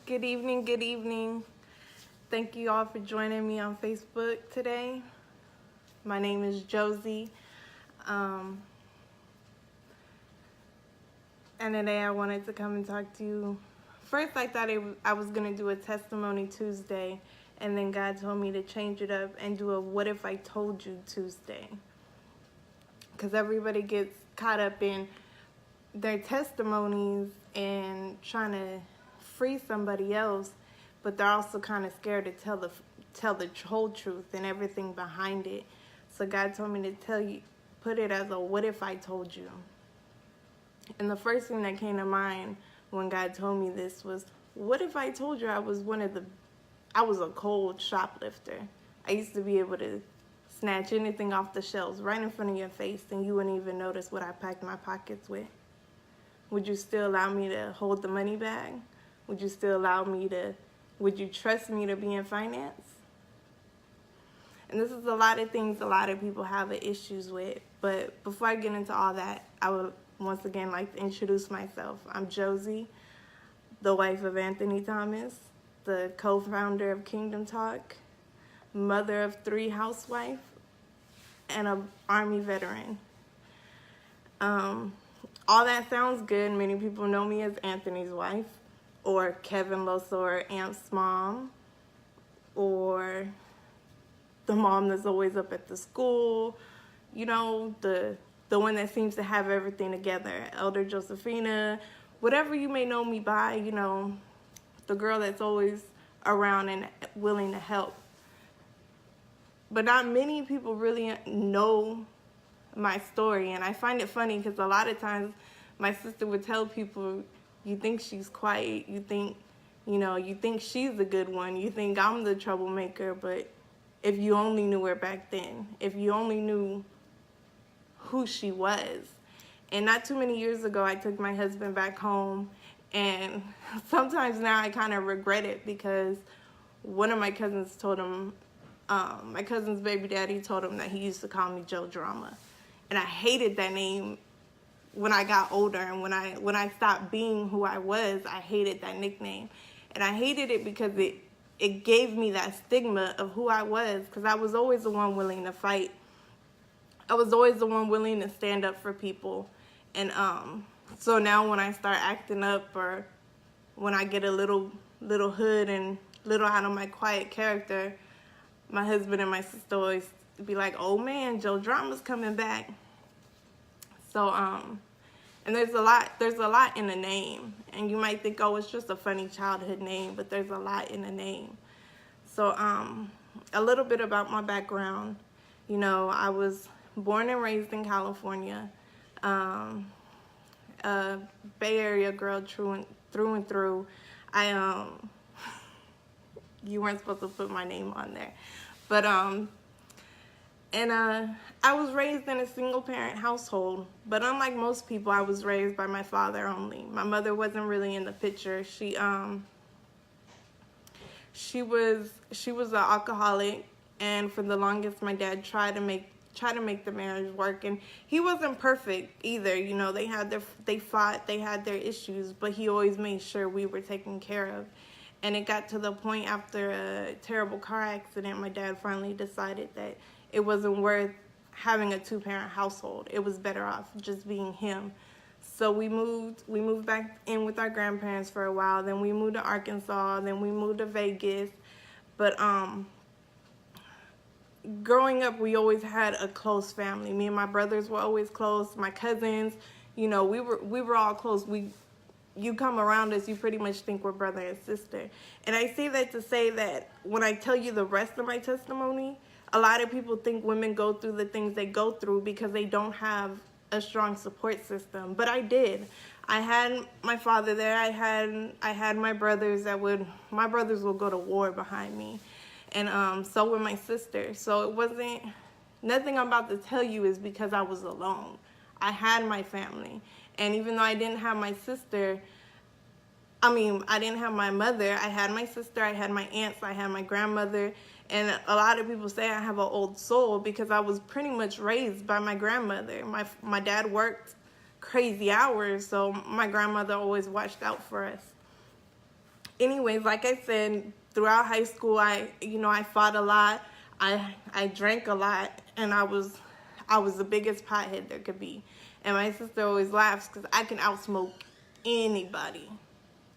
Good evening, good evening. Thank you all for joining me on Facebook today. My name is Josie. And today I wanted to come and talk to you. First, I thought I was going to do a testimony Tuesday, and then God told me to change it up and do a what if I told you Tuesday. Because everybody gets caught up in their testimonies and trying to free somebody else, but they're also kind of scared to tell the whole truth and everything behind it. So God told me to tell you, put it as a what if I told you. And the first thing that came to mind when God told me this was, what if I told you I was a cold shoplifter? I used to be able to snatch anything off the shelves right in front of your face and you wouldn't even notice what I packed my pockets with. Would you still allow me to hold the money bag? Would you trust me to be in finance? And this is a lot of things a lot of people have issues with. But before I get into all that, I would once again like to introduce myself. I'm Josie, the wife of Anthony Thomas, the co-founder of Kingdom Talk, mother of 3 housewife, and an Army veteran. All that sounds good. Many people know me as Anthony's wife, or Kevin Loso, or Amp's mom, or the mom that's always up at the school, you know, the one that seems to have everything together, Elder Josephina, whatever you may know me by, you know, the girl that's always around and willing to help. But not many people really know my story, and I find it funny because a lot of times my sister would tell people, you think she's quiet, you think she's the good one, you think I'm the troublemaker, but if you only knew her back then, if you only knew who she was. And not too many years ago, I took my husband back home, and sometimes now I kind of regret it because one of my cousins told him, my cousin's baby daddy told him that he used to call me Joe Drama. And I hated that name when I got older, and when I stopped being who I was, I hated that nickname. And I hated it because it gave me that stigma of who I was, because I was always the one willing to fight. I was always the one willing to stand up for people. And so now when I start acting up, or when I get a little hood and little out of my quiet character, my husband and my sister always be like, oh man, Joe Drama's coming back. So and there's a lot in the name, and you might think, oh, it's just a funny childhood name, but there's a lot in the name. So a little bit about my background. You know, I was born and raised in California, a Bay Area girl through and through. You weren't supposed to put my name on there, but I was raised in a single-parent household, but unlike most people, I was raised by my father only. My mother wasn't really in the picture. She was an alcoholic, and for the longest, my dad tried to make the marriage work, and he wasn't perfect either. You know, they fought, they had their issues, but he always made sure we were taken care of. And it got to the point after a terrible car accident, my dad finally decided that it wasn't worth having a 2-parent household. It was better off just being him. So we moved back in with our grandparents for a while. Then we moved to Arkansas. Then we moved to Vegas. But growing up, we always had a close family. Me and my brothers were always close. My cousins, you know, we were all close. You come around us, you pretty much think we're brother and sister. And I say that to say that when I tell you the rest of my testimony, a lot of people think women go through the things they go through because they don't have a strong support system. But I did. I had my father there. I had my brothers my brothers would go to war behind me. And so would my sister. So it wasn't, nothing I'm about to tell you is because I was alone. I had my family. And even though I didn't have my sister, I didn't have my mother, I had my sister, I had my aunts, I had my grandmother. And a lot of people say I have an old soul because I was pretty much raised by my grandmother. My dad worked crazy hours, so my grandmother always watched out for us. anyways, like I said, throughout high school, I fought a lot. I drank a lot, and I was the biggest pothead there could be. And my sister always laughs because I can outsmoke anybody,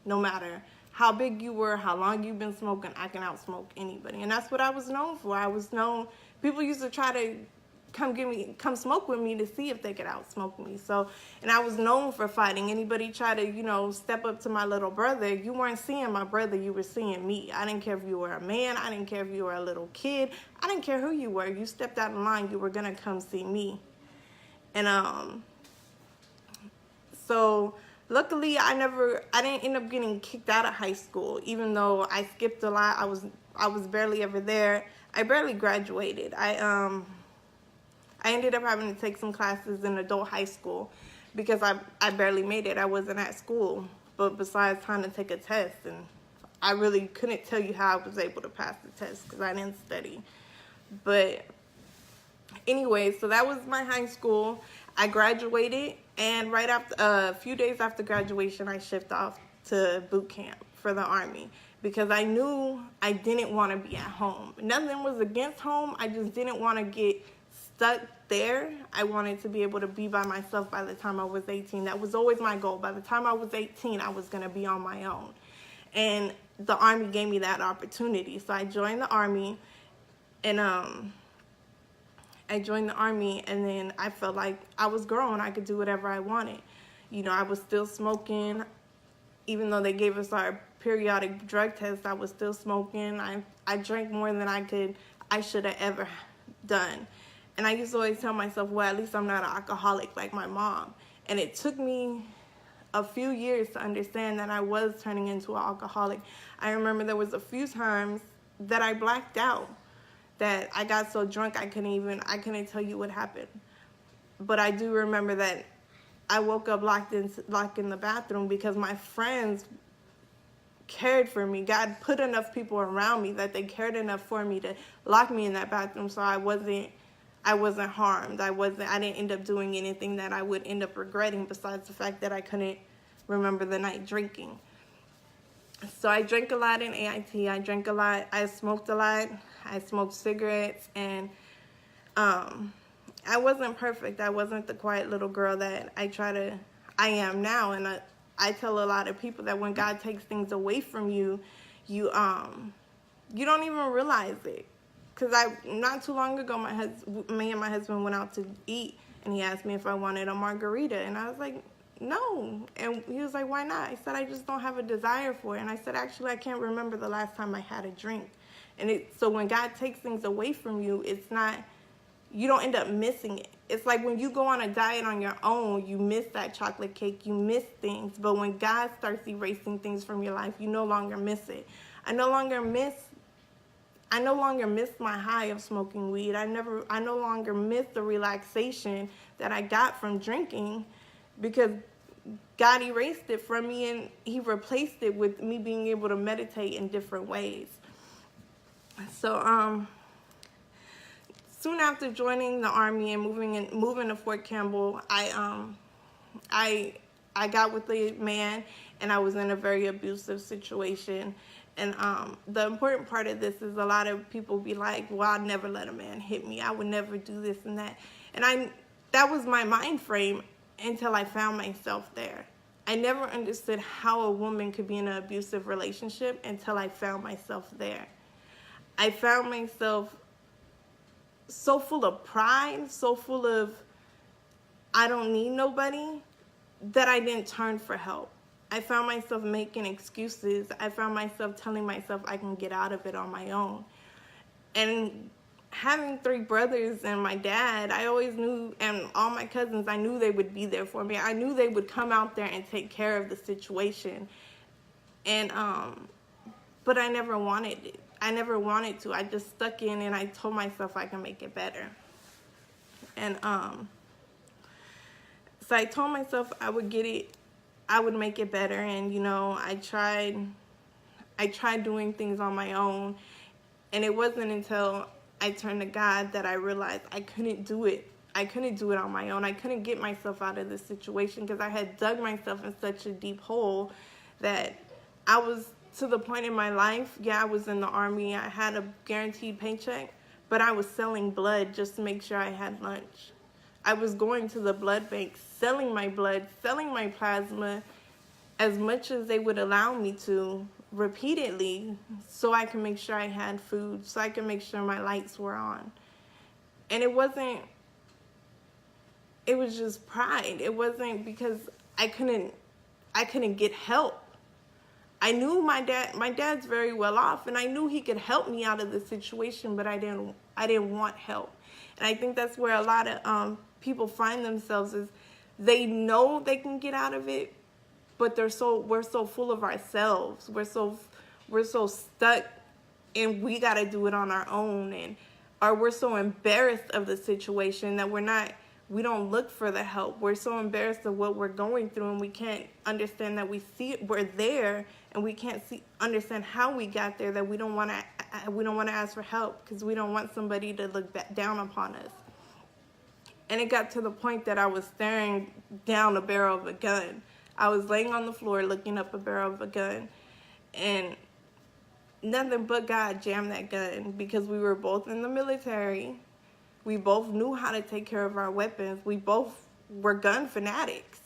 no matter how big you were, how long you've been smoking. I can outsmoke anybody, and that's what I was known for. I was known. People used to try to come smoke with me to see if they could outsmoke me. So, and I was known for fighting. Anybody try to, step up to my little brother, you weren't seeing my brother, you were seeing me. I didn't care if you were a man, I didn't care if you were a little kid, I didn't care who you were. You stepped out of line, you were gonna come see me. And so luckily I didn't end up getting kicked out of high school, even though I skipped a lot. I was barely ever there. I barely graduated. I ended up having to take some classes in adult high school because I barely made it. I wasn't at school, but besides trying to take a test, and I really couldn't tell you how I was able to pass the test because I didn't study. But anyway, so that was my high school. I graduated, and right after a few days after graduation, I shipped off to boot camp for the Army because I knew I didn't want to be at home. Nothing was against home. I just didn't want to get stuck there. I wanted to be able to be by myself by the time I was 18. That was always my goal. By the time I was 18, I was going to be on my own. And the Army gave me that opportunity. So I joined the Army, and and then I felt like I was grown. I could do whatever I wanted. I was still smoking. Even though they gave us our periodic drug test, I was still smoking. I drank more than I should have ever done. And I used to always tell myself, well, at least I'm not an alcoholic like my mom. And it took me a few years to understand that I was turning into an alcoholic. I remember there was a few times that I blacked out, that I got so drunk I couldn't tell you what happened. But I do remember that I woke up locked in the bathroom because my friends cared for me. God put enough people around me that they cared enough for me to lock me in that bathroom so I wasn't harmed. I didn't end up doing anything that I would end up regretting besides the fact that I couldn't remember the night drinking. So I drank a lot in AIT. I drank a lot. I smoked a lot. I smoked cigarettes, and I wasn't perfect. I wasn't the quiet little girl that I am now. And I tell a lot of people that when God takes things away from you, you don't even realize it. Because not too long ago, me and my husband went out to eat, and he asked me if I wanted a margarita, and I was like, no. And he was like, why not? I said, I just don't have a desire for it. And I said, actually, I can't remember the last time I had a drink. So when God takes things away from you, you don't end up missing it. It's like when you go on a diet on your own, you miss that chocolate cake, you miss things. But when God starts erasing things from your life, you no longer miss it. I no longer miss my high of smoking weed. I no longer miss the relaxation that I got from drinking because God erased it from me, and he replaced it with me being able to meditate in different ways. So soon after joining the Army and moving to Fort Campbell, I got with a man, and I was in a very abusive situation. And the important part of this is a lot of people be like, well, I'd never let a man hit me. I would never do this and that. And that was my mind frame until I found myself there. I never understood how a woman could be in an abusive relationship until I found myself there. I found myself so full of pride, so full of I don't need nobody, that I didn't turn for help. I found myself making excuses. I found myself telling myself I can get out of it on my own. And having 3 brothers and my dad, I always knew, and all my cousins, I knew they would be there for me. I knew they would come out there and take care of the situation. And but I never wanted it. I never wanted to. I just stuck in, and I told myself I can make it better. And so I told myself I would get it. I would make it better. And I tried doing things on my own, and it wasn't until I turned to God that I realized I couldn't do it. I couldn't do it on my own. I couldn't get myself out of this situation because I had dug myself in such a deep hole that I was to the point in my life, yeah, I was in the Army. I had a guaranteed paycheck, but I was selling blood just to make sure I had lunch. I was going to the blood bank, selling my blood, selling my plasma as much as they would allow me to repeatedly so I can make sure I had food, so I can make sure my lights were on. And it was just pride. It wasn't because I couldn't get help. I knew my dad's very well off, and I knew he could help me out of the situation, but I didn't want help. And I think that's where a lot of people find themselves, is they know they can get out of it, but we're so full of ourselves. We're so stuck, and we got to do it on our own, or we're so embarrassed of the situation that we don't look for the help. We're so embarrassed of what we're going through, and we can't understand that we're there, and we can't understand how we got there, that we don't want to ask for help because we don't want somebody to look down upon us. And it got to the point that I was staring down the barrel of a gun. I was laying on the floor looking up a barrel of a gun, and nothing but God jammed that gun, because we were both in the military. We both knew how to take care of our weapons. We both were gun fanatics.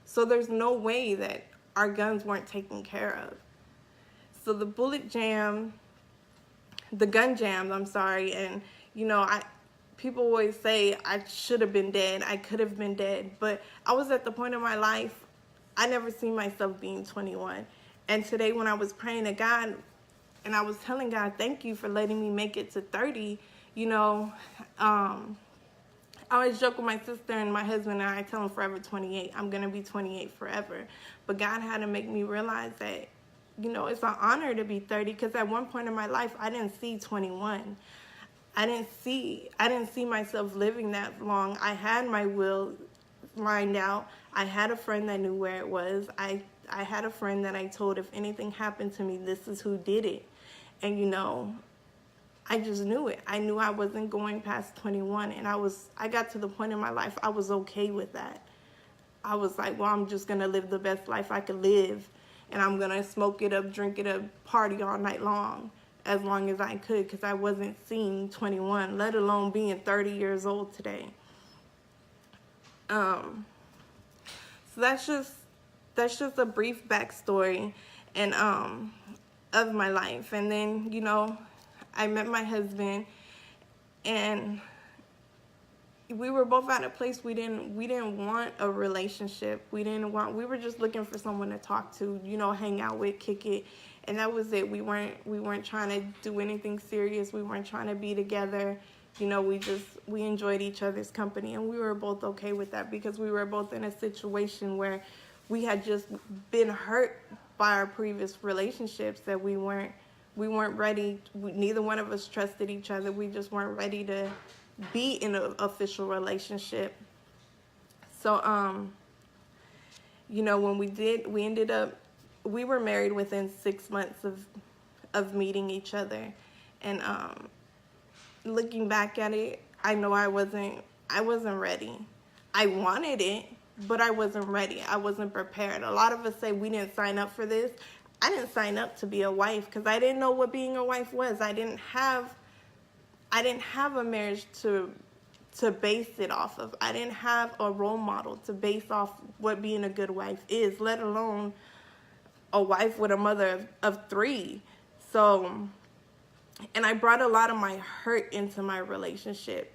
So there's no way that our guns weren't taken care of. So the gun jammed, I'm sorry. And, people always say I should have been dead. I could have been dead. But I was at the point in my life, I never seen myself being 21. And today when I was praying to God, and I was telling God, thank you for letting me make it to 30, I always joke with my sister and my husband, and I tell him forever 28. I'm going to be 28 forever. But God had to make me realize that, it's an honor to be 30, because at one point in my life, I didn't see 21. I didn't see myself living that long. I had my will lined out. I had a friend that knew where it was. I had a friend that I told, if anything happened to me, this is who did it. And, I just knew it. I knew I wasn't going past 21, and I got to the point in my life I was okay with that. I was like, well, I'm just going to live the best life I could live, and I'm going to smoke it up, drink it up, party all night long as I could, because I wasn't seeing 21, let alone being 30 years old today. So that's just a brief backstory and of my life. And then, I met my husband, and we were both at a place we didn't want a relationship. We were just looking for someone to talk to, hang out with, kick it, and that was it. We weren't trying to do anything serious. We weren't trying to be together. We enjoyed each other's company, and we were both okay with that, because we were both in a situation where we had just been hurt by our previous relationships, that we weren't ready. Neither one of us trusted each other. We just weren't ready to be in an official relationship. So, when we were married within 6 months of meeting each other. And looking back at it, I know I wasn't ready. I wanted it, but I wasn't ready. I wasn't prepared. A lot of us say we didn't sign up for this. I didn't sign up to be a wife, because I didn't know what being a wife was. I didn't have a marriage to base it off of. I didn't have a role model to base off what being a good wife is, let alone a wife with a mother of 3. So, and I brought a lot of my hurt into my relationship.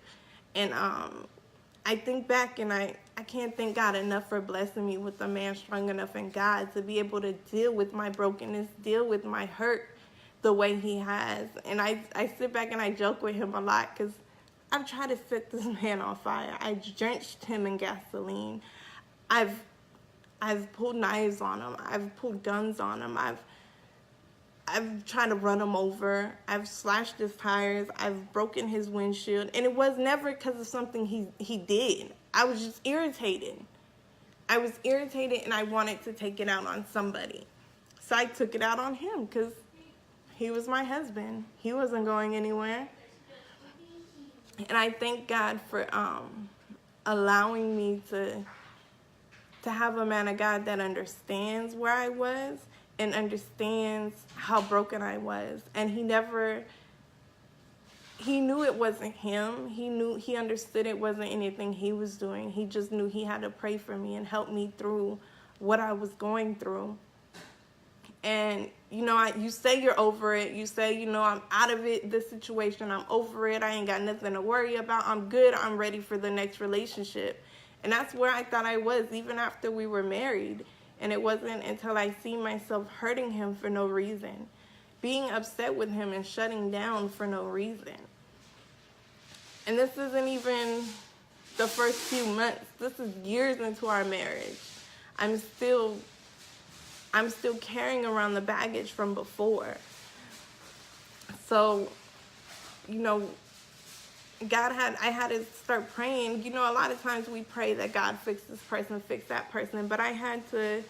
And I think back, and I can't thank God enough for blessing me with a man strong enough in God to be able to deal with my brokenness, deal with my hurt the way he has. And I sit back and I joke with him a lot, because I've tried to set this man on fire. I drenched him in gasoline. I've pulled knives on him. I've pulled guns on him. I've tried to run him over. I've slashed his tires. I've broken his windshield. And it was never because of something he did. I was just irritated. I was irritated, and I wanted to take it out on somebody. So I took it out on him, because he was my husband. He wasn't going anywhere. And I thank God for allowing me to have a man of God that understands where I was, and understands how broken I was. And he knew it wasn't him. He understood it wasn't anything he was doing. He just knew he had to pray for me and help me through what I was going through. And, you say you're over it. You say, I'm out of it, this situation. I'm over it. I ain't got nothing to worry about. I'm good. I'm ready for the next relationship. And that's where I thought I was, even after we were married. And it wasn't until I see myself hurting him for no reason, being upset with him and shutting down for no reason. And this isn't even the first few months. This is years into our marriage. I'm still carrying around the baggage from before. So, I had to start praying. A lot of times we pray that God fix this person, fix that person, but I had to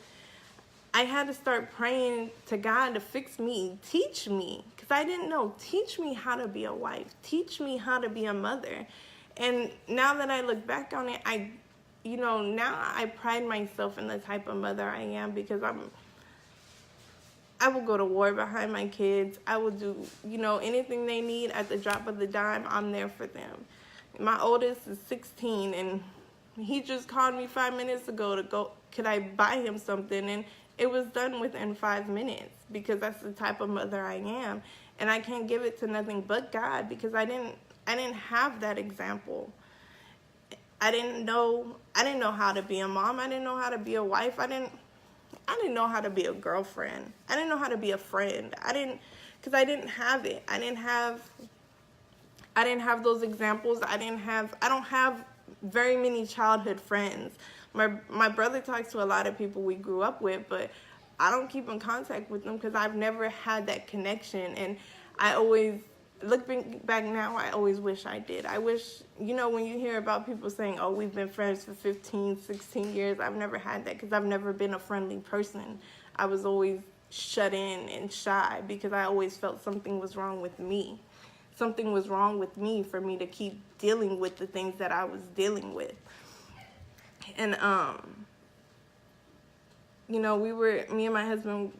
start praying to God to fix me, teach me, because I didn't know. Teach me how to be a wife. Teach me how to be a mother. And now that I look back on it, now I pride myself in the type of mother I am, because I will go to war behind my kids. I will do, anything they need at the drop of the dime. I'm there for them. My oldest is 16, and he just called me 5 minutes ago to go, could I buy him something? And it was done within 5 minutes, because that's the type of mother I am. And I can't give it to nothing but God, because I didn't have that example. I didn't know how to be a mom. I didn't know how to be a wife. I didn't know how to be a girlfriend. I didn't know how to be a friend. Because I didn't have it. I didn't have those examples. I don't have very many childhood friends. My brother talks to a lot of people we grew up with, but I don't keep in contact with them because I've never had that connection. And I always, looking back now, I always wish I did. I wish, when you hear about people saying, oh, we've been friends for 15, 16 years, I've never had that, because I've never been a friendly person. I was always shut in and shy, because I always felt something was wrong with me. Something was wrong with me for me to keep dealing with the things that I was dealing with. And, me and my husband,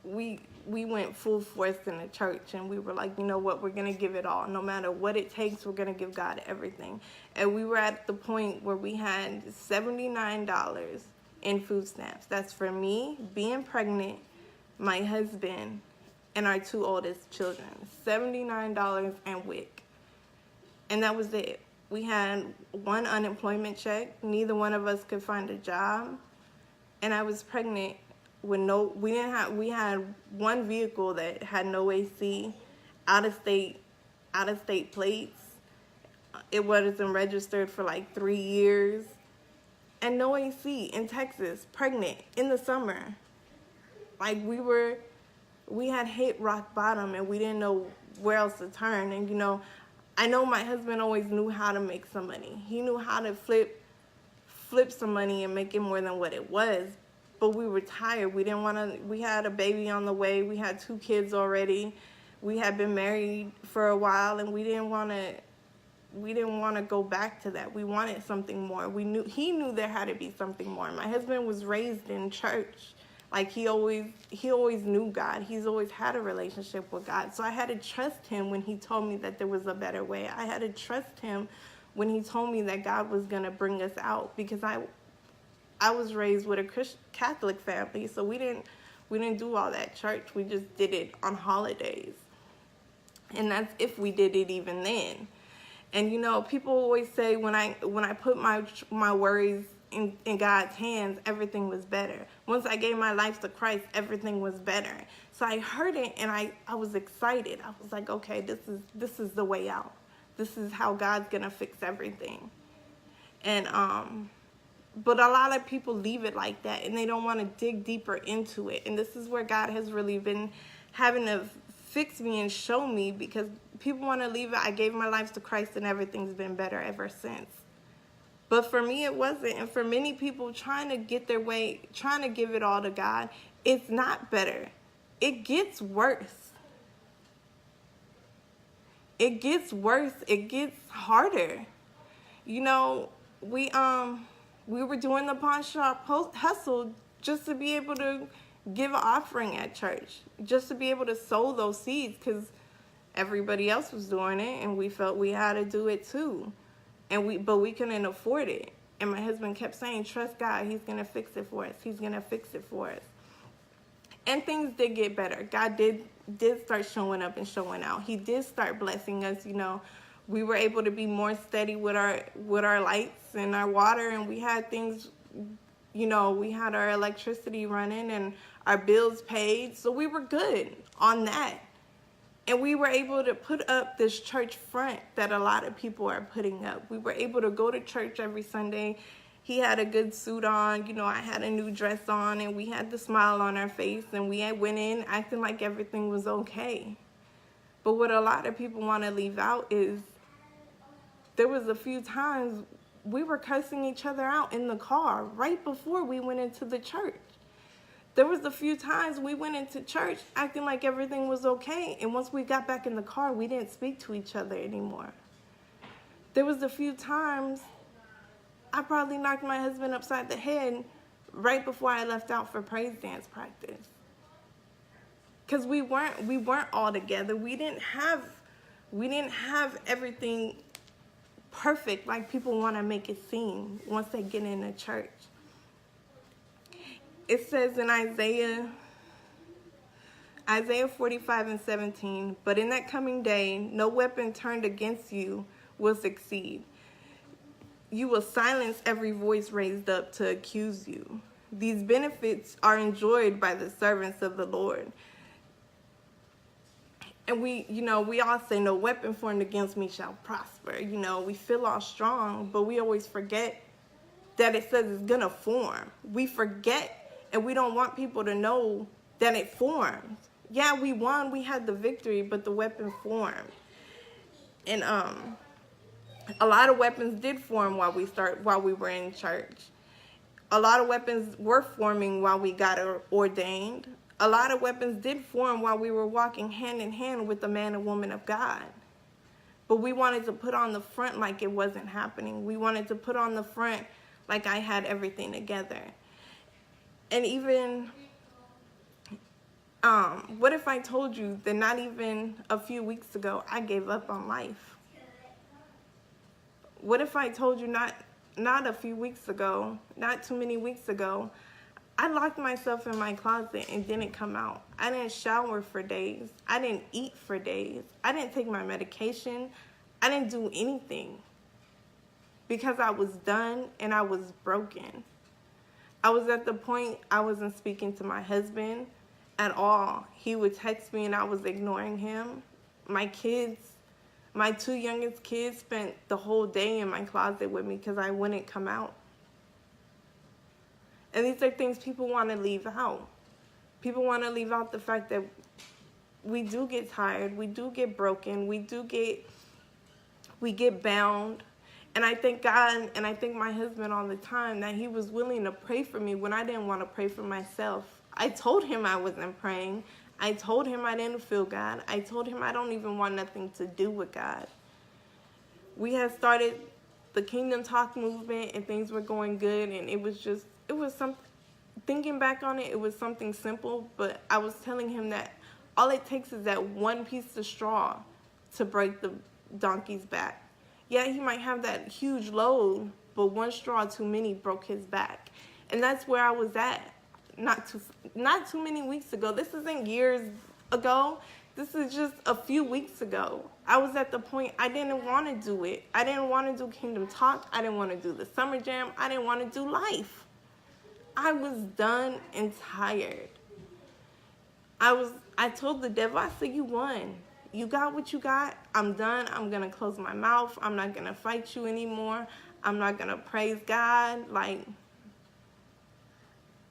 we went full force in the church, and we were like, you know what, we're going to give it all. No matter what it takes, we're going to give God everything. And we were at the point where we had $79 in food stamps. That's for me, being pregnant, my husband, and our 2 oldest children. $79 and WIC. And that was it. We had 1 unemployment check. Neither one of us could find a job. And I was pregnant with we had 1 vehicle that had no AC, out of state plates. It wasn't registered for like 3 years. And no AC in Texas, pregnant in the summer. Like we had hit rock bottom, and we didn't know where else to turn. And I know my husband always knew how to make some money. He knew how to flip some money and make it more than what it was. But we were tired. We had a baby on the way. We had 2 kids already. We had been married for a while, and we didn't want to go back to that. We wanted something more. He knew there had to be something more. My husband was raised in church. Like he always knew God. He's always had a relationship with God. So I had to trust him when he told me that there was a better way. I had to trust him when he told me that God was going to bring us out, because I was raised with a Catholic family, so we didn't do all that church. We just did it on holidays. And that's if we did it even then. And people always say when I put my worries in God's hands, everything was better. Once I gave my life to Christ, everything was better. So I heard it, and I was excited. I was like, okay, this is the way out. This is how God's gonna fix everything. And but a lot of people leave it like that, and they don't want to dig deeper into it. And this is where God has really been having to fix me and show me, because people want to leave it. I gave my life to Christ, and everything's been better ever since. But for me, it wasn't. And for many people trying to get their way, trying to give it all to God, it's not better. It gets worse. It gets worse. It gets harder. We were doing the pawn shop hustle just to be able to give an offering at church just to be able to sow those seeds, because everybody else was doing it and we felt we had to do it too. But we couldn't afford it. And my husband kept saying, trust God, he's going to fix it for us. He's going to fix it for us. And things did get better. God did start showing up and showing out. He did start blessing us. We were able to be more steady with our lights and our water, and we had things, we had our electricity running and our bills paid. So we were good on that. And we were able to put up this church front that a lot of people are putting up. We were able to go to church every Sunday. He had a good suit on. I had a new dress on, and we had the smile on our face, and we had went in acting like everything was okay. But what a lot of people want to leave out is there was a few times we were cussing each other out in the car right before we went into the church. There was a few times we went into church acting like everything was okay, and once we got back in the car, we didn't speak to each other anymore. There was a few times I probably knocked my husband upside the head right before I left out for praise dance practice. Because we weren't all together. We didn't have everything perfect like people want to make it seem once they get into church. It says in Isaiah 45:17, but in that coming day, no weapon turned against you will succeed. You will silence every voice raised up to accuse you. These benefits are enjoyed by the servants of the Lord. And we all say, no weapon formed against me shall prosper. We feel all strong, but we always forget that it says it's going to form. We forget, and we don't want people to know that it formed. Yeah, we won, we had the victory, but the weapon formed. And a lot of weapons did form while we were in church. A lot of weapons were forming while we got ordained. A lot of weapons did form while we were walking hand in hand with the man and woman of God. But we wanted to put on the front like it wasn't happening. We wanted to put on the front like I had everything together. And even, what if I told you that not even a few weeks ago, I gave up on life? What if I told you not a few weeks ago, not too many weeks ago, I locked myself in my closet and didn't come out. I didn't shower for days. I didn't eat for days. I didn't take my medication. I didn't do anything because I was done and I was broken. I was at the point I wasn't speaking to my husband at all. He would text me and I was ignoring him. My two youngest kids spent the whole day in my closet with me because I wouldn't come out. And these are things people want to leave out. People want to leave out the fact that we do get tired, we do get broken, we get bound. And I thank God and I thank my husband all the time that he was willing to pray for me when I didn't want to pray for myself. I told him I wasn't praying. I told him I didn't feel God. I told him I don't even want nothing to do with God. We had started the Kingdom Talk movement and things were going good, and it was something, thinking back on it, it was something simple, but I was telling him that all it takes is that one piece of straw to break the donkey's back. Yeah, he might have that huge load, but one straw too many broke his back. And that's where I was at not too many weeks ago. This isn't years ago. This is just a few weeks ago. I was at the point I didn't want to do it. I didn't want to do Kingdom Talk. I didn't want to do the Summer Jam. I didn't want to do life. I was done and tired. I told the devil, I said, you won. You got what you got. I'm done. I'm going to close my mouth. I'm not going to fight you anymore. I'm not going to praise God. Like,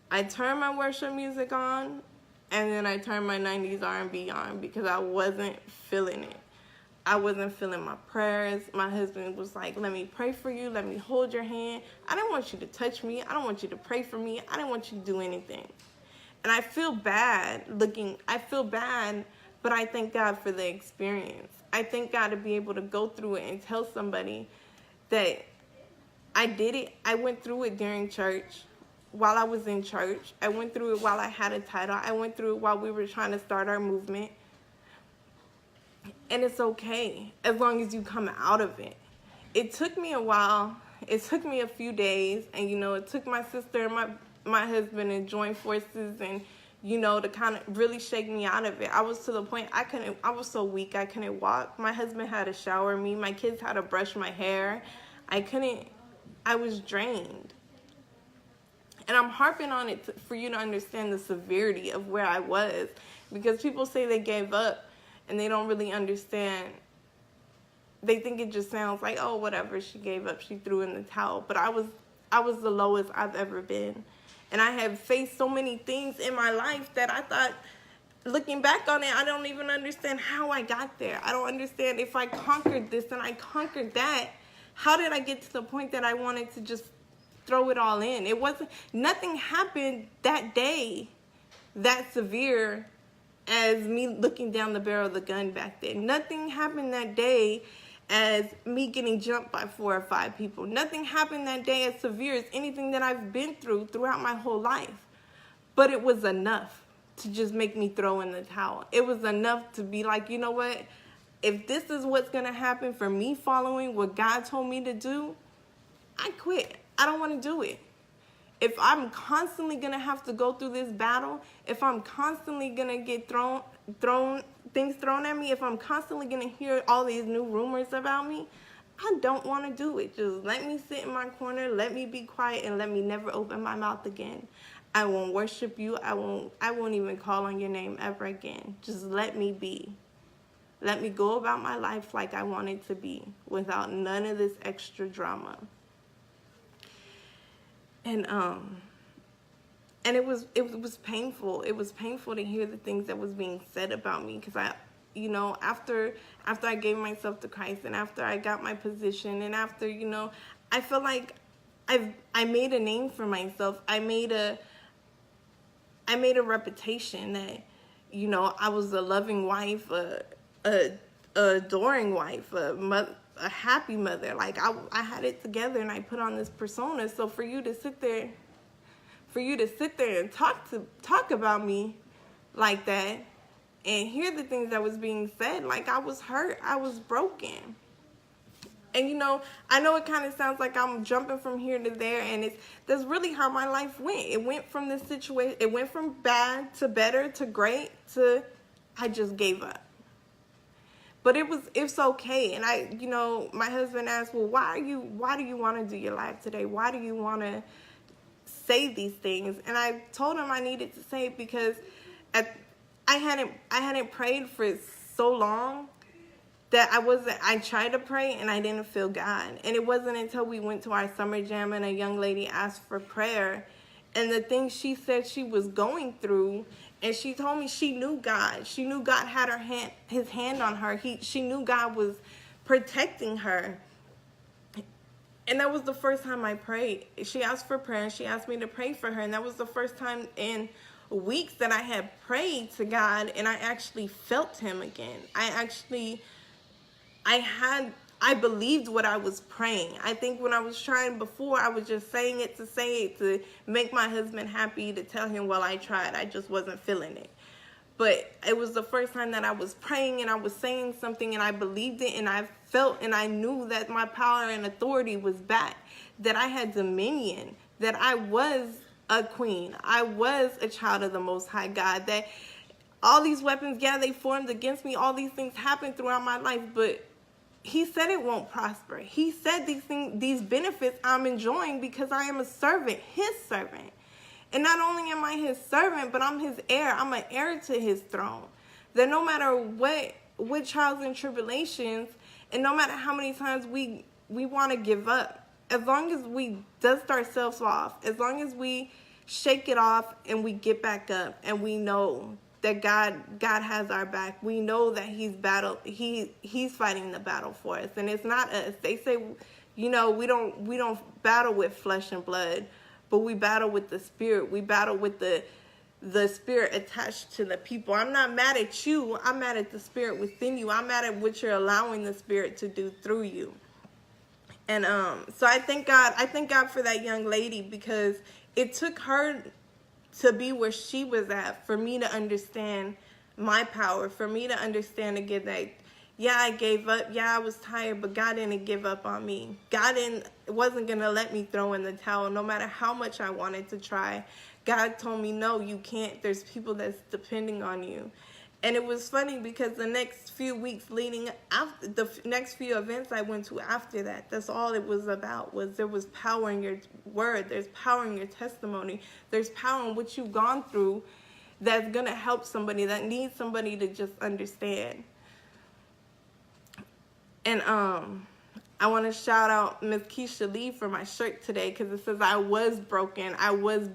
I turned my worship music on, and then I turned my 90s R&B on because I wasn't feeling it. I wasn't feeling my prayers. My husband was like, let me pray for you. Let me hold your hand. I didn't want you to touch me. I don't want you to pray for me. I didn't want you to do anything. And I feel bad, but I thank God for the experience. I thank God to be able to go through it and tell somebody that I did it. I went through it during church while I was in church. I went through it while I had a title. I went through it while we were trying to start our movement. And it's okay as long as you come out of it. It took me a while. It took me a few days. And, it took my sister and my husband to join forces and, to kind of really shake me out of it. I was to the point I was so weak I couldn't walk. My husband had to shower me. My kids had to brush my hair. I was drained. And I'm harping on it for you to understand the severity of where I was. Because people say they gave up and they don't really understand. They think it just sounds like, oh, whatever, she gave up, she threw in the towel. But I was the lowest I've ever been. And I have faced so many things in my life that I thought, looking back on it, I don't even understand how I got there. I don't understand if I conquered this and I conquered that. How did I get to the point that I wanted to just throw it all in? Nothing happened that day that severe as me looking down the barrel of the gun back then. Nothing happened that day as me getting jumped by 4 or 5 people. Nothing happened that day as severe as anything that I've been through throughout my whole life. But it was enough to just make me throw in the towel. It was enough to be like, you know what? If this is what's going to happen for me following what God told me to do, I quit. I don't want to do it. If I'm constantly going to have to go through this battle, if I'm constantly going to get things thrown at me, if I'm constantly going to hear all these new rumors about me, I don't want to do it. Just let me sit in my corner, let me be quiet, and let me never open my mouth again. I won't worship you. I won't even call on your name ever again. Just let me be. Let me go about my life like I want it to be, without none of this extra drama. And it was painful. It was painful to hear the things that was being said about me, because after I gave myself to Christ, and after I got my position, and after, I feel like I made a name for myself. I made a reputation that, I was a loving wife, a adoring wife, a happy mother. Like I had it together, and I put on this persona. So for you to sit there and talk about me like that, and hear the things that was being said, like I was hurt, I was broken. And I know it kind of sounds like I'm jumping from here to there, and that's really how my life went. It went from this situation, it went from bad to better to great to I just gave up. But it's okay. And my husband asked, well, why do you want to do your life today? Why do you want to say these things? And I told him I needed to say it because I hadn't prayed for so long that I tried to pray and I didn't feel God. And it wasn't until we went to our summer jam and a young lady asked for prayer, and the things she said she was going through, and she told me she knew God. She knew God had his hand on her. She knew God was protecting her. And that was the first time I prayed. She asked for prayer, and she asked me to pray for her. And that was the first time in weeks that I had prayed to God, and I actually felt him again. I believed what I was praying. I think when I was trying before, I was just saying it to make my husband happy, to tell him, well, I tried. I just wasn't feeling it. But it was the first time that I was praying and I was saying something and I believed it, and I felt and I knew that my power and authority was back, that I had dominion, that I was a queen. I was a child of the Most High God, that all these weapons, they formed against me. All these things happened throughout my life, but he said it won't prosper. He said these benefits I'm enjoying because I am a servant, his servant. And not only am I his servant, but I'm his heir. I'm an heir to his throne. That no matter what trials and tribulations, and no matter how many times we want to give up, as long as we dust ourselves off, as long as we shake it off and we get back up, and we know that God has our back. We know that he's fighting the battle for us, and it's not us. They say, we don't battle with flesh and blood, but we battle with the spirit. We battle with the spirit attached to the people. I'm not mad at you. I'm mad at the spirit within you. I'm mad at what you're allowing the spirit to do through you. And so I thank God for that young lady, because it took her to be where she was at for me to understand my power, for me to understand again that, yeah, I gave up. Yeah, I was tired, but God didn't give up on me. God wasn't going to let me throw in the towel no matter how much I wanted to try. God told me, no, you can't. There's people that's depending on you. And it was funny because the next few weeks leading after the next few events I went to after that, that's all it was about, was there was power in your word. There's power in your testimony. There's power in what you've gone through that's going to help somebody, that needs somebody to just understand. And I want to shout out Miss Keisha Lee for my shirt today, because it says I was broken. I was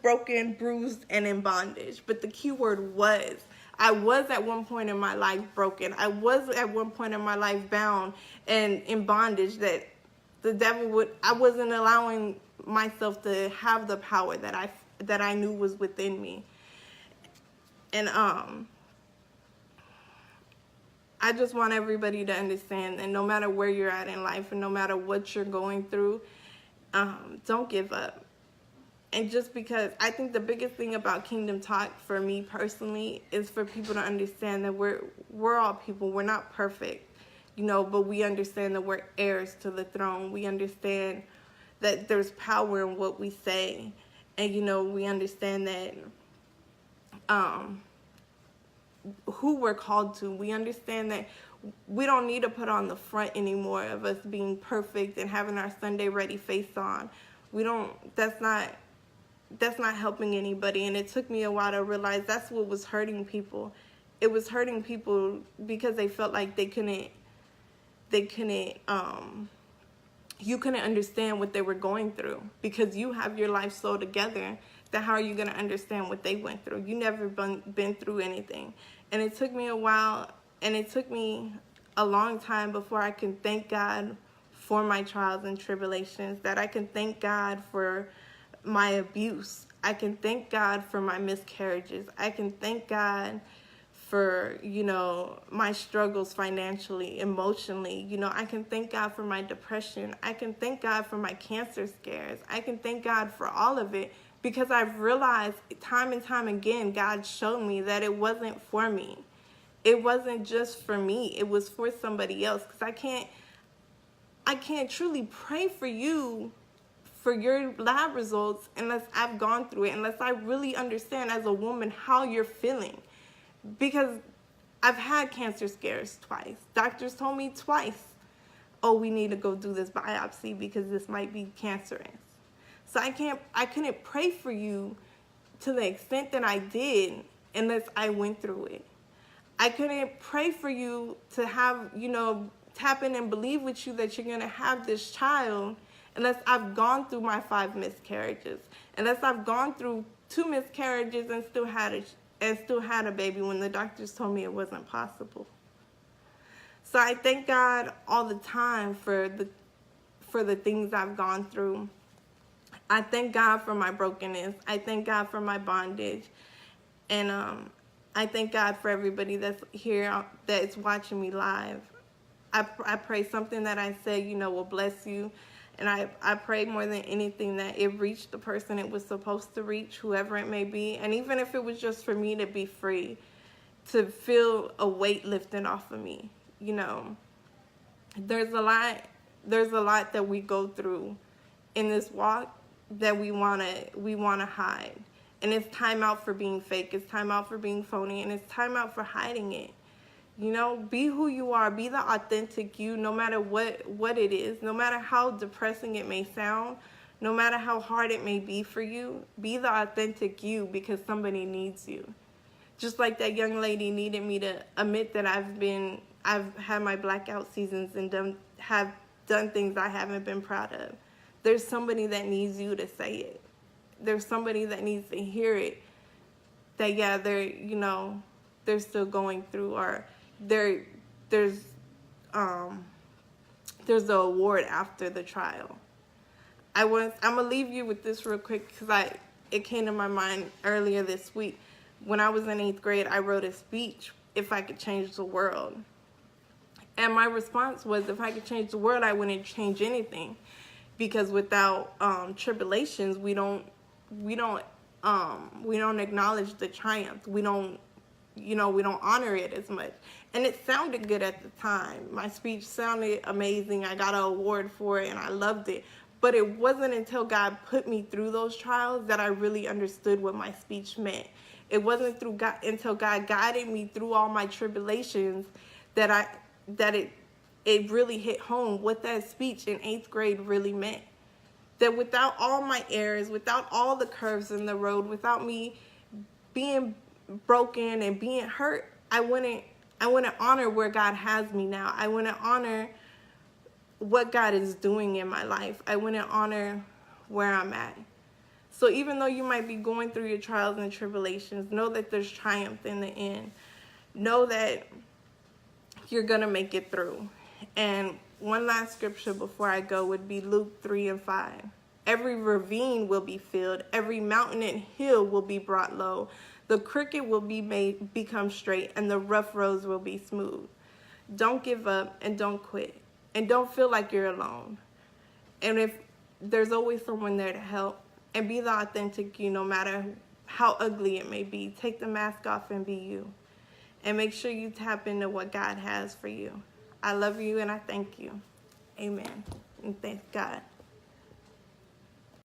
broken, bruised, and in bondage. But the key word was. I was at one point in my life broken. I was at one point in my life bound and in bondage that the devil I wasn't allowing myself to have the power that I knew was within me. And I just want everybody to understand that no matter where you're at in life and no matter what you're going through, don't give up. And just because I think the biggest thing about Kingdom Talk for me personally is for people to understand that we're all people. We're not perfect, but we understand that we're heirs to the throne. We understand that there's power in what we say. And, we understand that who we're called to. We understand that we don't need to put on the front anymore of us being perfect and having our Sunday ready face on. That's not helping anybody. And it took me a while to realize that's what was hurting people. It was hurting people because they felt like you couldn't understand what they were going through, because you have your life so together that how are you going to understand what they went through? You never been through anything. And it took me a while, and it took me a long time before I can thank God for my trials and tribulations, that I can thank God for my abuse. I can thank God for my miscarriages. I can thank God for, my struggles financially, emotionally. I can thank God for my depression. I can thank God for my cancer scares. I can thank God for all of it, because I've realized time and time again, God showed me that it wasn't for me. It wasn't just for me. It was for somebody else, because I can't truly pray for you for your lab results unless I've gone through it, unless I really understand as a woman how you're feeling. Because I've had cancer scares twice. Doctors told me twice, oh, we need to go do this biopsy because this might be cancerous. So I couldn't pray for you to the extent that I did unless I went through it. I couldn't pray for you to have, tap in and believe with you that you're going to have this child unless I've gone through my 5 miscarriages, unless I've gone through 2 miscarriages and still had a baby when the doctors told me it wasn't possible. So I thank God all the time for the things I've gone through. I thank God for my brokenness. I thank God for my bondage. And I thank God for everybody that's here, that's watching me live. I pray something that I say, will bless you. And I pray more than anything that it reached the person it was supposed to reach, whoever it may be. And even if it was just for me to be free, to feel a weight lifted off of me, There's a lot that we go through in this walk that we wanna hide. And it's time out for being fake. It's time out for being phony. And it's time out for hiding it. Be who you are. Be the authentic you, no matter what it is. No matter how depressing it may sound. No matter how hard it may be for you. Be the authentic you, because somebody needs you. Just like that young lady needed me to admit that I've had my blackout seasons and have done things I haven't been proud of. There's somebody that needs you to say it. There's somebody that needs to hear it. That, yeah, they're still going through, or there's the award after the trial. I'm gonna leave you with this real quick, because it came to my mind earlier this week. When I was in 8th grade, I wrote a speech, if I could change the world. And my response was, if I could change the world, I wouldn't change anything. because without tribulations, we don't acknowledge the triumph. We don't honor it as much. And it sounded good at the time. My speech sounded amazing. I got an award for it and I loved it. But it wasn't until God put me through those trials that I really understood what my speech meant. It wasn't until God guided me through all my tribulations that it really hit home what that speech in 8th grade really meant. That without all my errors, without all the curves in the road, without me being broken and being hurt, I wouldn't honor where God has me now. I wouldn't honor what God is doing in my life. I wouldn't honor where I'm at. So even though you might be going through your trials and tribulations, know that there's triumph in the end. Know that you're going to make it through. And one last scripture before I go would be Luke 3:5. Every ravine will be filled. Every mountain and hill will be brought low. The crooked will become straight, and the rough roads will be smooth. Don't give up and don't quit. And don't feel like you're alone. And if there's always someone there to help, and be the authentic you, no matter how ugly it may be. Take the mask off and be you. And make sure you tap into what God has for you. I love you and I thank you. Amen. And thank God.